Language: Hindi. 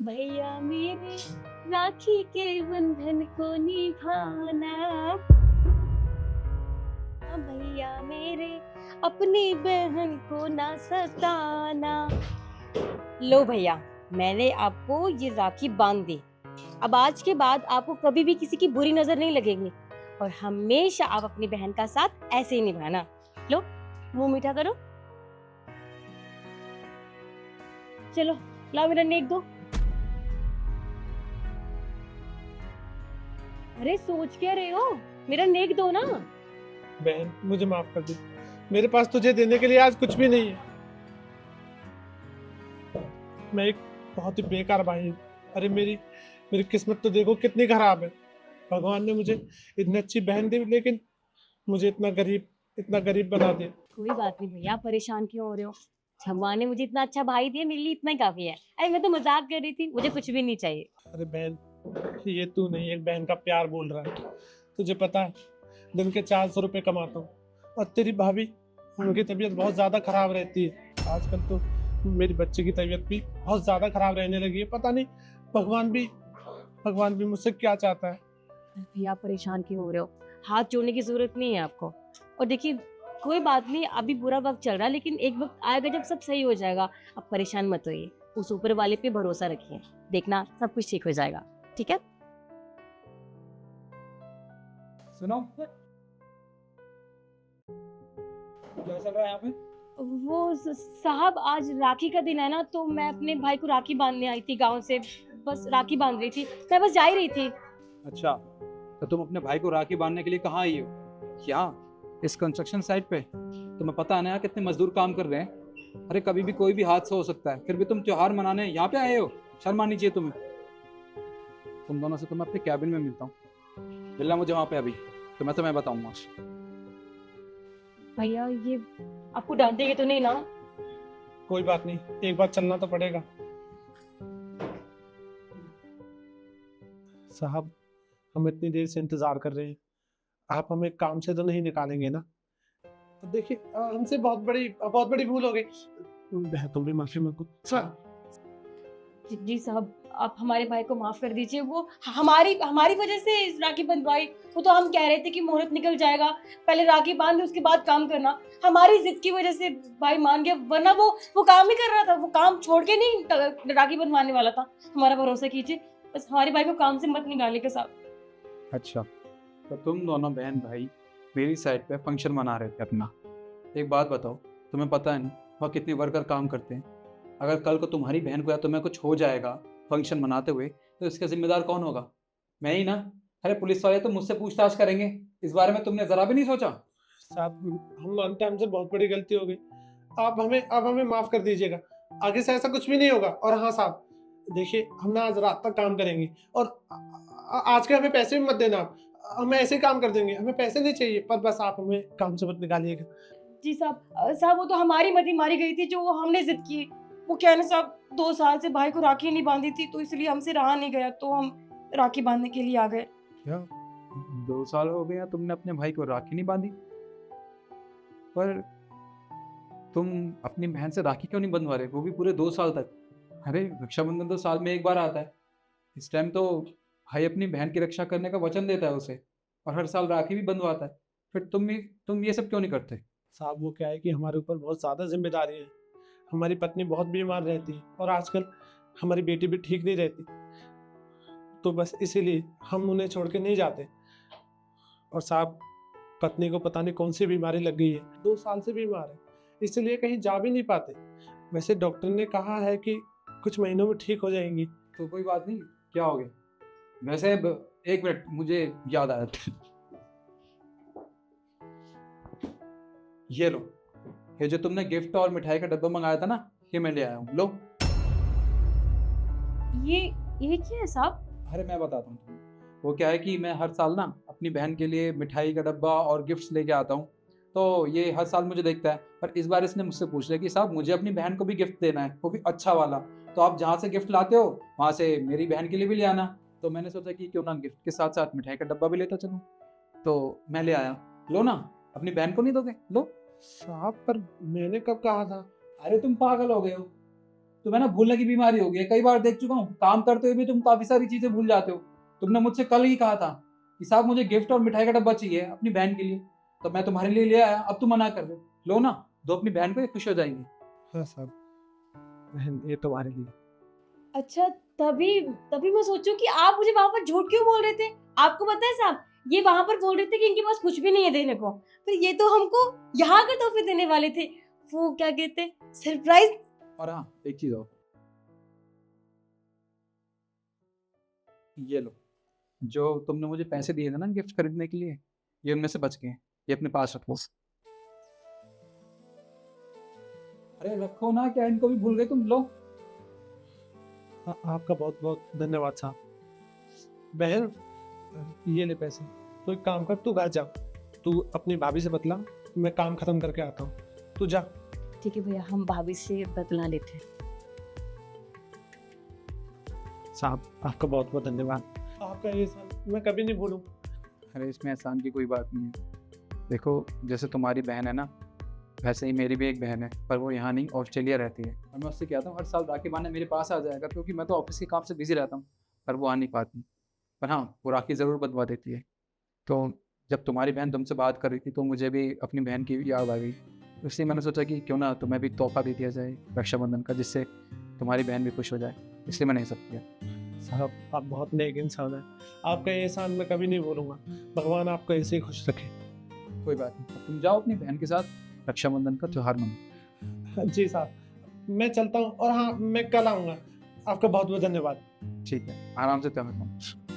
भैया मेरे राखी के बंधन को निभाना, भैया मेरे अपनी बहन को ना सताना। लो भैया, मैंने आपको ये राखी बांध दी। अब आज के बाद आपको कभी भी किसी की बुरी नजर नहीं लगेगी और हमेशा आप अपनी बहन का साथ ऐसे ही निभाना। लो, मुंह मीठा करो। चलो, लाओ मेरा नेक दो। अरे सोच क्या रहे हो, मेरा नेक दो ना। बहन मुझे माफ कर दे, मेरे पास तुझे देने के लिए आज कुछ भी नहीं है। मैं एक बहुत ही बेकार भाई हूँ। अरे मेरी मेरी किस्मत तो देखो कितनी खराब है। भगवान ने मुझे इतनी अच्छी बहन दी, लेकिन मुझे इतना गरीब बना दिया। कोई बात नहीं भैया, परेशान क्यों हो रहे हो। भगवान ने मुझे इतना अच्छा भाई दिया, मेरे लिए इतना ही काफी है। अरे मैं तो मजाक कर रही थी, मुझे कुछ भी नहीं चाहिए। अरे बहन, ये तू नहीं एक बहन का प्यार बोल रहा है। तुझे पता है, दिन के 400 रुपये कमाता हूँ और तेरी भाभी, उनकी तबीयत बहुत ज़्यादा खराब रहती है। आजकल तो मेरी बच्चे की तबीयत भी बहुत ज़्यादा खराब रहने लगी है। पता नहीं भगवान भी मुझसे क्या चाहता है। भैया परेशान क्यों हो रहे हो, हाथ जोड़ने की जरूरत नहीं है आपको। और देखिए, कोई बात नहीं, अभी बुरा वक्त चल रहा है, लेकिन एक वक्त आएगा जब सब सही हो जाएगा। अब परेशान मत होइए, उस ऊपर वाले पे भरोसा रखिए, देखना सब कुछ ठीक हो जाएगा। ठीक है। सुनो, क्या चल रहा है यहाँ पे? वो साहब, आज राखी का दिन है ना, तो मैं अपने भाई को राखी बांधने आई थी गांव से। बस राखी बांध रही थी, मैं बस जा ही रही थी। अच्छा, तो तुम अपने भाई को राखी बांधने के लिए कहाँ आई हो? क्या इस कंस्ट्रक्शन साइट पे? तुम्हें पता है ना यहाँ कितने मजदूर काम कर रहे हैं? अरे कभी भी कोई भी हादसा हो सकता है, फिर भी तुम त्योहार मनाने यहाँ पे आए हो? शर्म आनी चाहिए तुम्हें। तुम दोनों से तो मैं अपने कैबिन में मिलता हूँ। मिलना मुझे वहाँ पे अभी, तो मैं तुम्हें बताऊंगा। भैया ये आपको डांटेंगे तो नहीं ना? कोई बात नहीं, एक बार चलना तो पड़ेगा। साहब, हम इतनी देर से इंतजार कर रहे हैं, आप हमें काम से तो नहीं निकालेंगे ना? तो देखिए, हमसे बहुत बड़ी भूल हो गई। तुम भी माफी मांगो सर। जी साहब, आप हमारे भाई को माफ कर दीजिए। वो हमारी हमारी वजह से इस राखी बंधवाई। वो तो हम कह रहे थे कि मुहूर्त निकल जाएगा, पहले राखी बांध उसके बाद काम करना। हमारी जिद की वजह से भाई मान गया, वरना वो काम ही कर रहा था। वो काम छोड़ के नहीं राखी बंधवाने वाला था। हमारा भरोसा कीजिए, बस हमारे भाई को काम से मत निकालिएगा साहब। अच्छा, तो तुम दोनों बहन भाई मेरी साइड पे फंक्शन मना रहे थे अपना। एक बात बताओ, तुम्हें पता है ना वहाँ कितने वर्कर काम करते हैं? अगर कल को तुम्हारी बहन को या तुम्हें कुछ हो जाएगा फंक्शन मनाते हुए, तो इसका जिम्मेदार कौन होगा? मैं ही ना। अरे पुलिस वाले तो मुझसे पूछताछ करेंगे, इस बारे में तुमने जरा भी नहीं सोचा? साहब, हम मानते हैं हमसे बहुत बड़ी गलती हो गई। आप हमें माफ कर दीजिएगा। आगे से ऐसा कुछ भी नहीं होगा। और हाँ साहब, देखिए, हम ना आज रात तक काम करेंगे और आज के हमें पैसे भी मत देना आप। हम ऐसे ही काम कर देंगे, हमें पैसे नहीं चाहिए, पर बस आप हमें काम से मत निकालिएगा। जी साहब, साहब वो तो हमारी मती मारी गई थी, जो हमने जिद की। वो क्या है ना साहब, 2 साल से भाई को राखी नहीं बांधी थी, तो इसलिए हमसे रहा नहीं गया, तो हम राखी बांधने के लिए आ गए। क्या 2 साल हो गया तुमने अपने भाई को राखी नहीं बांधी? पर तुम अपनी बहन से राखी क्यों नहीं बंधवा रहे, वो भी पूरे 2 साल तक? अरे रक्षाबंधन तो साल में एक बार आता है। इस टाइम तो भाई अपनी बहन की रक्षा करने का वचन देता है उसे, और हर साल राखी भी बंधवाता है। फिर तुम ये सब क्यों नहीं करते? साहब, वो क्या है कि हमारे ऊपर बहुत ज़्यादा जिम्मेदारी है। हमारी पत्नी बहुत बीमार रहती है और आजकल हमारी बेटी भी ठीक नहीं रहती, तो बस इसीलिए हम उन्हें छोड़ के नहीं जाते। और साहब, पत्नी को पता नहीं कौन सी बीमारी लग गई है, 2 साल से बीमार है, इसलिए कहीं जा भी नहीं पाते। वैसे डॉक्टर ने कहा है कि कुछ महीनों में ठीक हो जाएंगी। तो कोई बात नहीं, क्या हो गया? वैसे एक मिनट, मुझे याद आया। ये लो, ये जो तुमने गिफ्ट और मिठाई का डब्बा मंगाया था ना, ये मैं ले आया हूँ, लो। ये क्या है साहब? अरे मैं बताता हूँ तुम्हें। वो क्या है कि मैं हर साल ना अपनी बहन के लिए मिठाई का डब्बा और गिफ्ट्स लेके आता हूँ। तो ये हर साल मुझे देखता है, पर इस बार इसने मुझसे पूछ लिया कि साहब मुझे अपनी बहन को भी गिफ्ट देना है, वो भी अच्छा वाला। तो आप जहाँ से गिफ्ट लाते हो वहाँ से मेरी बहन के लिए भी ले आना। तो मैंने सोचा कि क्यों ना गिफ्ट के साथ साथ मिठाई का डब्बा भी लेता चलूँ। तो मैं ले आया, लो ना। अपनी बहन को नहीं दोगे? लो। साहब, पर मैंने कब कहा था? अरे तुम पागल हो गए हो? तुम्हें ना भूलने की बीमारी हो गई है। कई बार देख चुका हूँ, काम करते हुए भी तुम काफी सारी चीजें भूल जाते हो। तुमने मुझसे कल ही कहा था कि साहब मुझे गिफ्ट और मिठाई का डब्बा चाहिए अपनी बहन के लिए, तो मैं तुम्हारे लिए ले आया। अब तुम मना कर रहे हो। लो ना, दो अपनी बहन को, ये खुश हो जाएंगी। हाँ साहब, बहन ये तुम्हारे लिए। अच्छा, तभी तभी मैं सोचूं कि आप मुझे वहां पर झूठ क्यों बोल रहे थे। आपको पता है साहब, ये वहां पर बोल रहे थे कि इनके पास कुछ भी नहीं है देने को, फिर ये तो हमको यहाँ के तोहफे देने वाले थे, वो क्या कहते हैं, सरप्राइज। और हाँ, एक चीज और, ये लो, जो तुमने मुझे पैसे दिए थे ना गिफ्ट खरीदने के लिए, ये उनमें से बच गए हैं। ये अपने पास रखो। अरे रखो ना, क्या इनको भी भूल गए तुम? लो। आपका बहुत बहुत धन्यवाद साहब। बहन ये ले पैसे। तो एक काम कर, तू घर जा, तू अपनी भाभी से बतला, मैं काम खत्म करके आता हूँ, तू जा। ठीक है भैया, हम भाभी से बतला लेते हैं। साहब आपका बहुत बहुत धन्यवाद, आपका ये साल मैं कभी नहीं भूलूँ। अरे इसमें एहसान की कोई बात नहीं है। देखो, जैसे तुम्हारी बहन है ना, वैसे ही मेरी भी एक बहन है, पर वो यहाँ नहीं, ऑस्ट्रेलिया रहती है। और मैं उससे कहता हूँ हर साल राखी बांधने मेरे पास आ जाएगा, क्योंकि मैं तो ऑफिस के काम से बिजी रहता हूँ, पर वो आ नहीं पाती। पर हाँ, वो राखी ज़रूर बंधवा देती है। तो जब तुम्हारी बहन तुमसे बात कर रही थी, तो मुझे भी अपनी बहन की याद आ गई। इसलिए मैंने सोचा कि क्यों ना तुम्हें भी तोहफा दे दिया जाए रक्षाबंधन का, जिससे तुम्हारी बहन भी खुश हो जाए। इसलिए मैंने ये सब किया। साहब आप बहुत नेक इंसान हैं, आपका ये एहसान मैं कभी नहीं भूलूंगा। भगवान आपको ऐसे ही खुश रखे। कोई बात नहीं, अब तुम जाओ अपनी बहन के साथ रक्षाबंधन का त्यौहार मनाओ। जी साहब, मैं चलता हूँ, और हाँ मैं कल आऊँगा। आपका बहुत बहुत धन्यवाद। ठीक है, आराम से त्यौहार मनाओ।